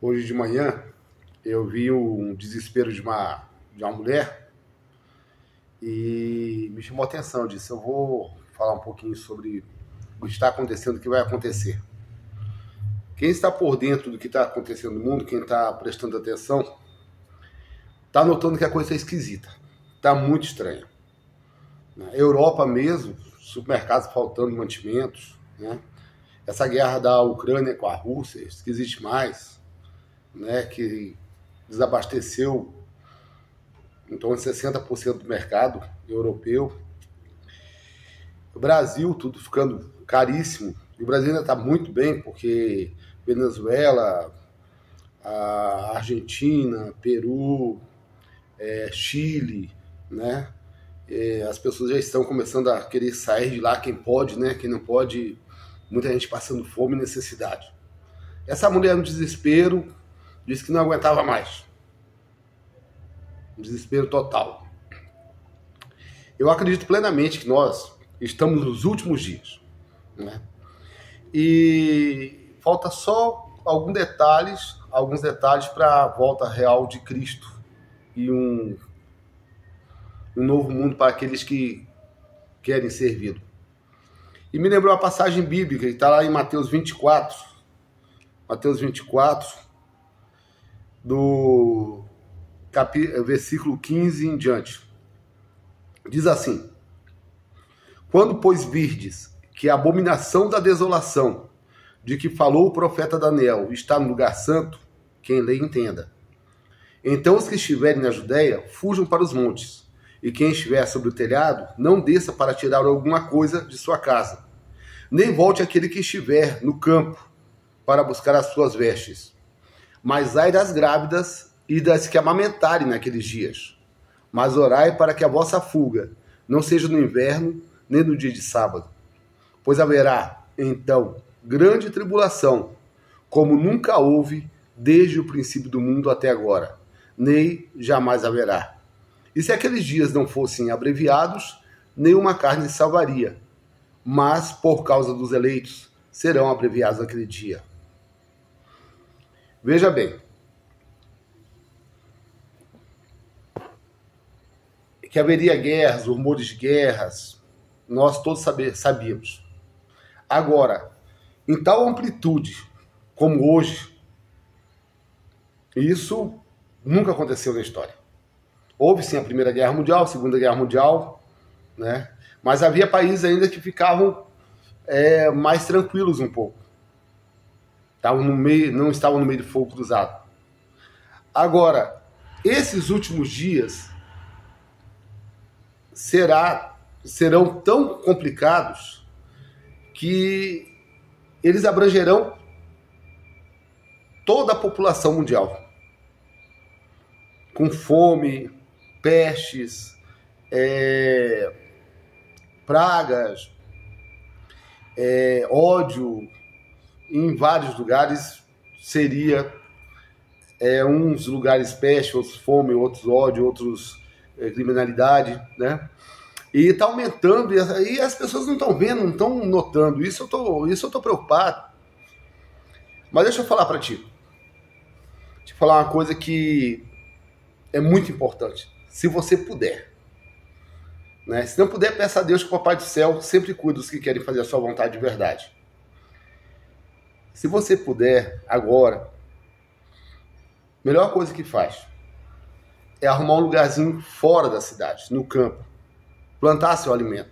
Hoje de manhã eu vi um desespero de uma mulher e me chamou a atenção. Eu disse, eu vou falar um pouquinho sobre o que está acontecendo, o que vai acontecer. Quem está por dentro do que está acontecendo no mundo, quem está prestando atenção, está notando que a coisa é esquisita. Está muito estranha. Na Europa mesmo, supermercados faltando mantimentos, né? Essa guerra da Ucrânia com a Rússia, isso que existe mais, né? Que desabasteceu em torno de 60% do mercado europeu. O Brasil, tudo ficando caríssimo. E o Brasil ainda está muito bem, porque Venezuela, a Argentina, Peru, Chile, né? As pessoas já estão começando a querer sair de lá, quem pode, né? Quem não pode, muita gente passando fome e necessidade. Essa mulher no desespero disse que não aguentava mais. Um desespero total. Eu acredito plenamente que nós estamos nos últimos dias, né? E falta só alguns detalhes para a volta real de Cristo e um novo mundo para aqueles que querem servir. E me lembrou a passagem bíblica que está lá em Mateus 24, do versículo 15 em diante. Diz assim: quando, pois, virdes que a abominação da desolação, de que falou o profeta Daniel, está no lugar santo, quem lê entenda. Então os que estiverem na Judéia, fujam para os montes, e quem estiver sobre o telhado, não desça para tirar alguma coisa de sua casa, nem volte aquele que estiver no campo, para buscar as suas vestes. Mas ai das grávidas e das que amamentarem naqueles dias. Mas orai para que a vossa fuga não seja no inverno, nem no dia de sábado. Pois haverá, então, grande tribulação, como nunca houve desde o princípio do mundo até agora, nem jamais haverá. E se aqueles dias não fossem abreviados, nenhuma carne salvaria. Mas, por causa dos eleitos, serão abreviados naquele dia. Veja bem, que haveria guerras, rumores de guerras, nós todos sabíamos. Agora, em tal amplitude como hoje, isso nunca aconteceu na história. Houve sim a Primeira Guerra Mundial, a Segunda Guerra Mundial, né? Mas havia países ainda que ficavam mais tranquilos um pouco. Não estavam no meio do fogo cruzado. Agora, esses últimos dias serão tão complicados que eles abrangerão toda a população mundial. Com fome, pestes, pragas, ódio. Em vários lugares seria uns lugares peste, outros fome, outros ódio, outros criminalidade, né? E está aumentando, e as pessoas não estão vendo, não estão notando. Isso eu tô preocupado. Mas deixa eu falar para ti. Deixa eu falar uma coisa que é muito importante. Se você puder, né? Se não puder, peça a Deus que o Papai do Céu sempre cuida dos que querem fazer a sua vontade de verdade. Se você puder, agora, a melhor coisa que faz é arrumar um lugarzinho fora da cidade, no campo. Plantar seu alimento.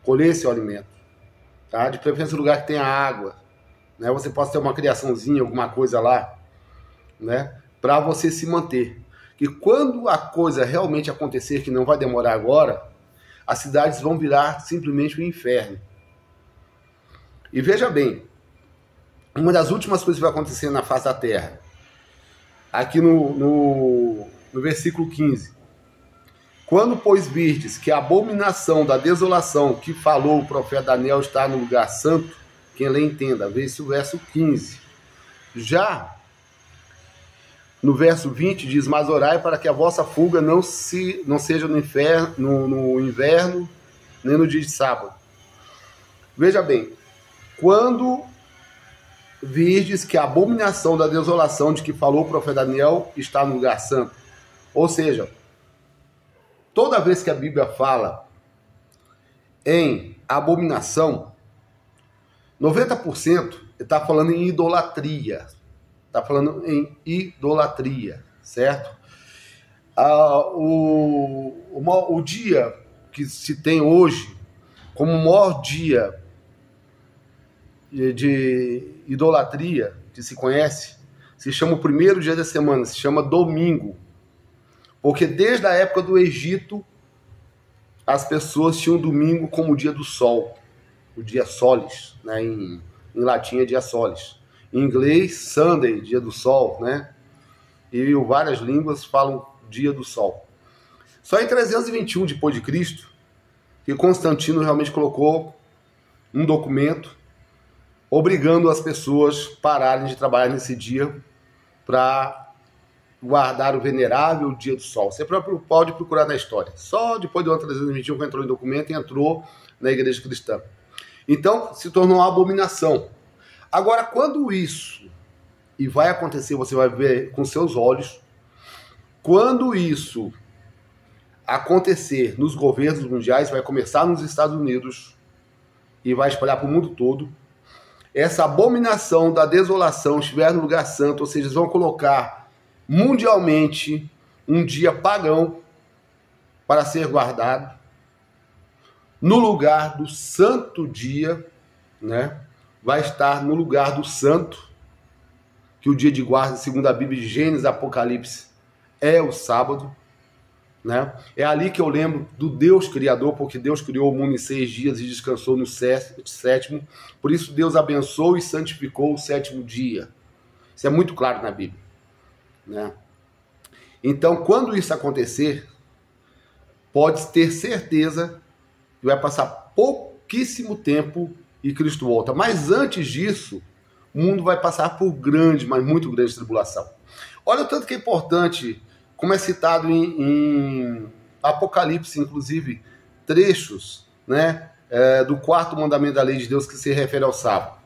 Colher seu alimento. Tá? De preferência um lugar que tenha água. Né? Você possa ter uma criaçãozinha, alguma coisa lá. Né? Para você se manter. E quando a coisa realmente acontecer, que não vai demorar agora, as cidades vão virar simplesmente um inferno. E veja bem, uma das últimas coisas que vai acontecer na face da terra, aqui no versículo 15. Quando, pois, virdes que a abominação da desolação que falou o profeta Daniel está no lugar santo, quem lê entenda, veja o verso 15. Já no verso 20 diz, mas orai para que a vossa fuga não seja no inverno, nem no dia de sábado. Veja bem, quando virdes que a abominação da desolação de que falou o profeta Daniel está no lugar santo. Ou seja, toda vez que a Bíblia fala em abominação, 90% está falando em idolatria. Está falando em idolatria, certo? O dia que se tem hoje como o maior dia de idolatria que se conhece, se chama o primeiro dia da semana, se chama domingo. Porque desde a época do Egito, as pessoas tinham domingo como o dia do sol, o dia solis, né? Em latim é dia solis. Em inglês, Sunday, dia do sol, né? E várias línguas falam dia do sol. Só em 321 depois de Cristo que Constantino realmente colocou um documento obrigando as pessoas a pararem de trabalhar nesse dia para guardar o venerável dia do sol. Você pode procurar na história. Só depois do ano 321 que entrou em documento e entrou na igreja cristã. Então, se tornou uma abominação. Agora, quando isso, e vai acontecer, você vai ver com seus olhos, quando isso acontecer nos governos mundiais, vai começar nos Estados Unidos e vai espalhar para o mundo todo, essa abominação da desolação estiver no lugar santo, ou seja, eles vão colocar mundialmente um dia pagão para ser guardado no lugar do santo dia, né? Vai estar no lugar do santo, que o dia de guarda, segundo a Bíblia de Gênesis, Apocalipse, é o sábado, né? É ali que eu lembro do Deus Criador, porque Deus criou o mundo em 6 dias e descansou no sétimo. Por isso Deus abençoou e santificou o 7º dia. Isso é muito claro na Bíblia, né? Então, quando isso acontecer, pode ter certeza que vai passar pouquíssimo tempo e Cristo volta. Mas antes disso, o mundo vai passar por grande, mas muito grande tribulação. Olha o tanto que é importante, como é citado em Apocalipse, inclusive, trechos, né, do 4º mandamento da lei de Deus que se refere ao sábado.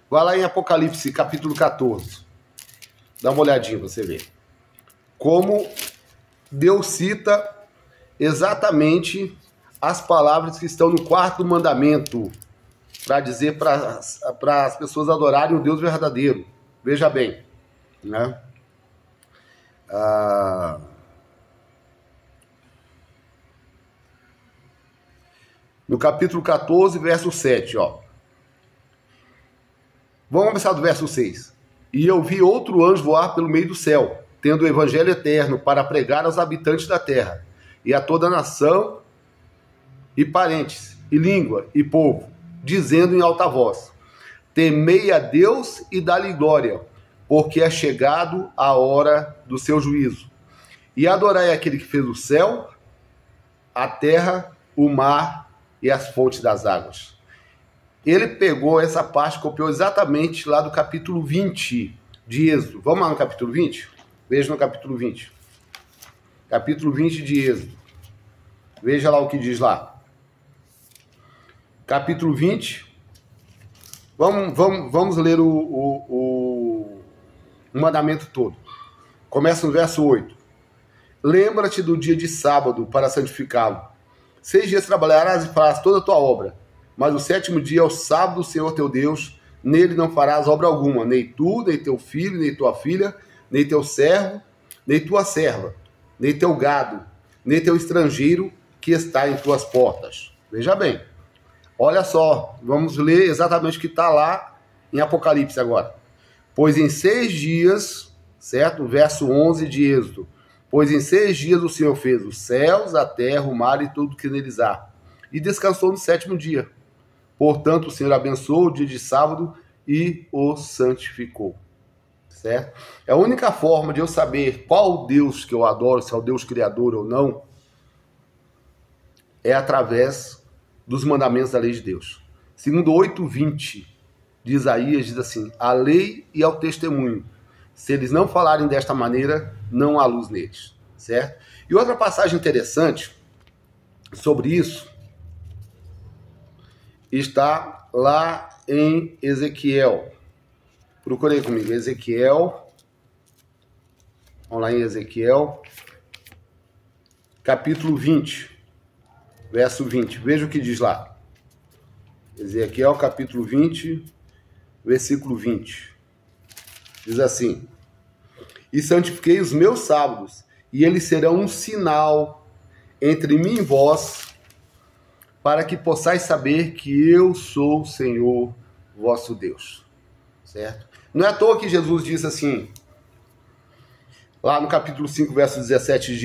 Vai lá em Apocalipse, capítulo 14. Dá uma olhadinha para você ver. Como Deus cita exatamente as palavras que estão no 4º mandamento, para dizer para as pessoas adorarem o Deus verdadeiro. Veja bem, né? No capítulo 14, verso 7, ó. Vamos começar do verso 6. E eu vi outro anjo voar pelo meio do céu, tendo o evangelho eterno para pregar aos habitantes da terra, e a toda nação, e parentes, e língua, e povo, dizendo em alta voz: temei a Deus e dá-lhe glória, porque é chegado a hora do seu juízo. E adorai aquele que fez o céu, a terra, o mar e as fontes das águas. Ele pegou essa parte, copiou exatamente lá do capítulo 20 de Êxodo. Vamos lá no capítulo 20? Veja no capítulo 20. Capítulo 20 de Êxodo. Veja lá o que diz lá. Capítulo 20. Vamos ler o mandamento todo. Começa no verso 8. Lembra-te do dia de sábado para santificá-lo. 6 dias trabalharás e farás toda a tua obra. Mas o 7º dia é o sábado do Senhor teu Deus. Nele não farás obra alguma. Nem tu, nem teu filho, nem tua filha, nem teu servo, nem tua serva, nem teu gado, nem teu estrangeiro que está em tuas portas. Veja bem. Olha só, vamos ler exatamente o que está lá em Apocalipse agora. Pois em 6 dias, certo? Verso 11 de Êxodo. Pois em 6 dias o Senhor fez os céus, a terra, o mar e tudo que neles há. E descansou no 7º dia. Portanto, o Senhor abençoou o dia de sábado e o santificou. Certo? É a única forma de eu saber qual Deus que eu adoro, se é o Deus criador ou não, é através dos mandamentos da lei de Deus. Segundo 8:20 de Isaías, diz assim: a lei e ao testemunho. Se eles não falarem desta maneira, não há luz neles. Certo? E outra passagem interessante sobre isso está lá em Ezequiel. Procurei comigo, Ezequiel. Vamos lá em Ezequiel, capítulo 20, verso 20. Veja o que diz lá. Ezequiel, capítulo 20, versículo 20. Diz assim: e santifiquei os meus sábados, e eles serão um sinal entre mim e vós, para que possais saber que eu sou o Senhor vosso Deus. Certo? Não é à toa que Jesus disse assim, lá no capítulo 5, verso 17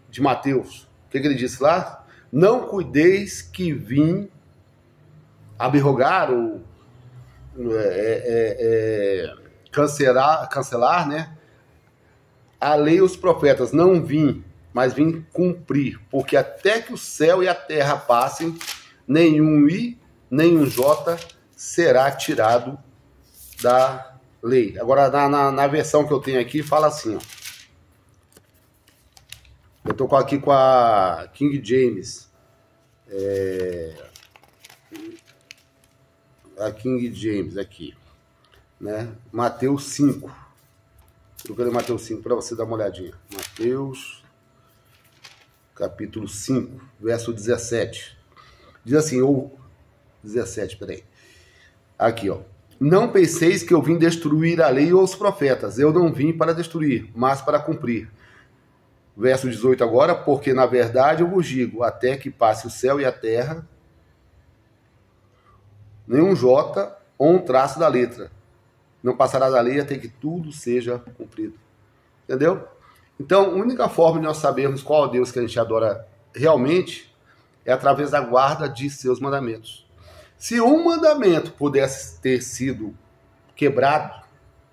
de Mateus. O que ele disse lá? Não cuideis que vim abrogar ou cancelar, né, a lei e os profetas. Não vim, mas vim cumprir. Porque até que o céu e a terra passem, nenhum i, nenhum j será tirado da lei. Agora, na versão que eu tenho aqui, fala assim, ó. Eu estou aqui com a King James. A King James aqui, né? Mateus 5. Eu quero Mateus 5 para você dar uma olhadinha. Mateus, capítulo 5, verso 17. Diz assim, ou 17, peraí. Aqui, ó. Não penseis que eu vim destruir a lei ou os profetas. Eu não vim para destruir, mas para cumprir. Verso 18 agora, porque na verdade eu vos digo, até que passe o céu e a terra, nenhum J ou um traço da letra não passará da lei até que tudo seja cumprido. Entendeu? Então, a única forma de nós sabermos qual é o Deus que a gente adora realmente é através da guarda de seus mandamentos. Se um mandamento pudesse ter sido quebrado,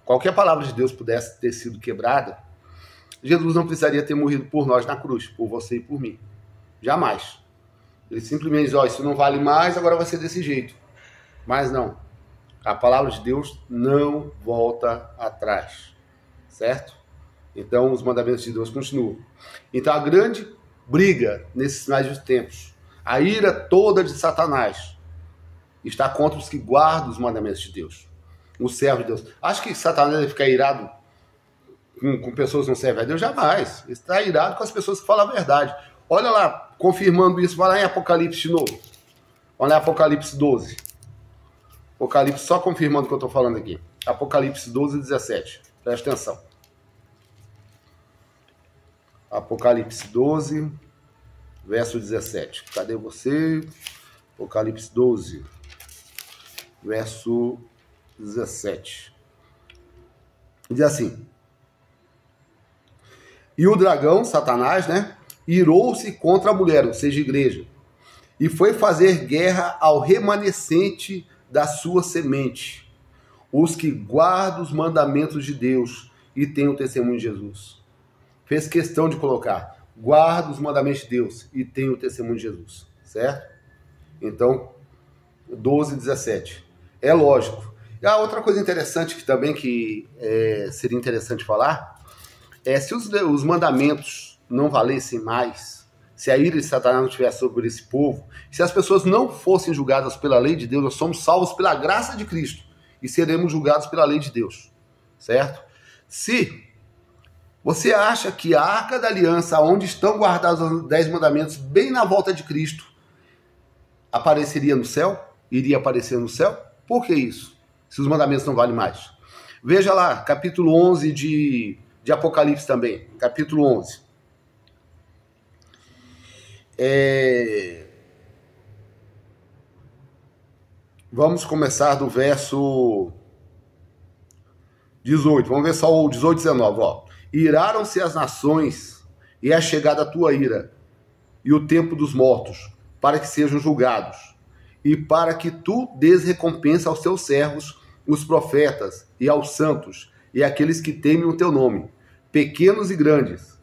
qualquer palavra de Deus pudesse ter sido quebrada, Jesus não precisaria ter morrido por nós na cruz, por você e por mim. Jamais. Ele simplesmente diz, ó, isso não vale mais, agora vai ser desse jeito. Mas não. A palavra de Deus não volta atrás. Certo? Então, os mandamentos de Deus continuam. Então, a grande briga nesses finais dos tempos, a ira toda de Satanás, está contra os que guardam os mandamentos de Deus. Os servos de Deus. Acho que Satanás vai ficar irado com pessoas que não servem a Deus? Jamais. Ele está irado com as pessoas que falam a verdade. Olha lá, confirmando isso, vai lá em Apocalipse de novo. Olha lá em Apocalipse 12. Apocalipse, só confirmando o que eu estou falando aqui. Apocalipse 12, 17. Presta atenção. Apocalipse 12, verso 17. Cadê você? Apocalipse 12, verso 17. Diz assim: e o dragão, Satanás, né, irou-se contra a mulher, ou seja, a igreja, e foi fazer guerra ao remanescente da sua semente, os que guardam os mandamentos de Deus e têm o testemunho de Jesus. Fez questão de colocar, guarda os mandamentos de Deus e tem o testemunho de Jesus, certo? Então, 12, 17. É lógico. E a outra coisa interessante que também seria interessante falar é se os mandamentos não valessem mais, se a ira de Satanás não estivesse sobre esse povo, se as pessoas não fossem julgadas pela lei de Deus, nós somos salvos pela graça de Cristo e seremos julgados pela lei de Deus, certo? Se você acha que a Arca da Aliança, onde estão guardados os 10 mandamentos, bem na volta de Cristo, apareceria no céu? Iria aparecer no céu? Por que isso? Se os mandamentos não valem mais. Veja lá, capítulo 11 de Apocalipse também. Capítulo 11. Vamos começar do verso 18. Vamos ver só o 18 e 19. Ó. Iraram-se as nações e é chegada a tua ira e o tempo dos mortos, para que sejam julgados, e para que tu des recompensa aos teus servos, os profetas, e aos santos, e àqueles que temem o teu nome, pequenos e grandes,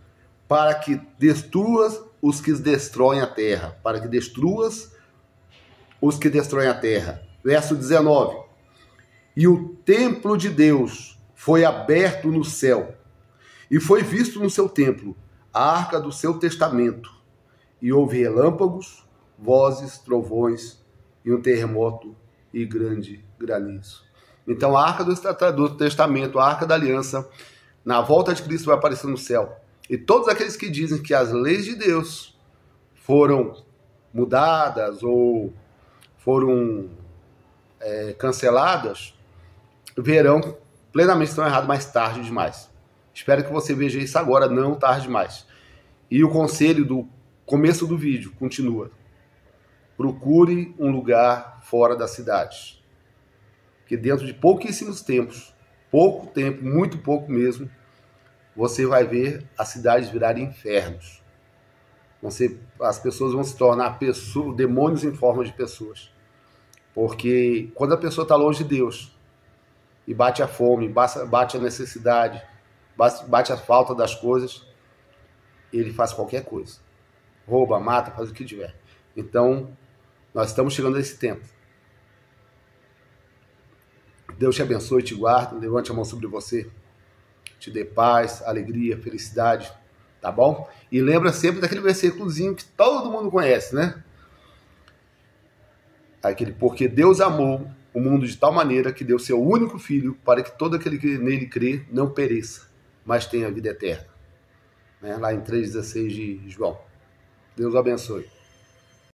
para que destruas os que destroem a terra, para que destruas os que destroem a terra. Verso 19. E o templo de Deus foi aberto no céu, e foi visto no seu templo a arca do seu testamento, e houve relâmpagos, vozes, trovões, e um terremoto e grande granizo. Então a arca do testamento, a arca da aliança, na volta de Cristo vai aparecer no céu. E todos aqueles que dizem que as leis de Deus foram mudadas ou foram canceladas, verão plenamente estão errados, mais tarde demais. Espero que você veja isso agora, não tarde demais. E o conselho do começo do vídeo continua. Procure um lugar fora da cidade. Porque dentro de pouquíssimos tempos, pouco tempo, muito pouco mesmo, você vai ver as cidades virarem infernos. As pessoas vão se tornar demônios em forma de pessoas. Porque quando a pessoa está longe de Deus e bate a fome, bate a necessidade, bate a falta das coisas, ele faz qualquer coisa. Rouba, mata, faz o que tiver. Então, nós estamos chegando a esse tempo. Deus te abençoe, te guarde, levante a mão sobre você, te dê paz, alegria, felicidade, tá bom? E lembra sempre daquele versículozinho que todo mundo conhece, né? Porque Deus amou o mundo de tal maneira que deu seu único filho para que todo aquele que nele crê não pereça, mas tenha vida eterna. Lá em 3,16 de João. Deus o abençoe.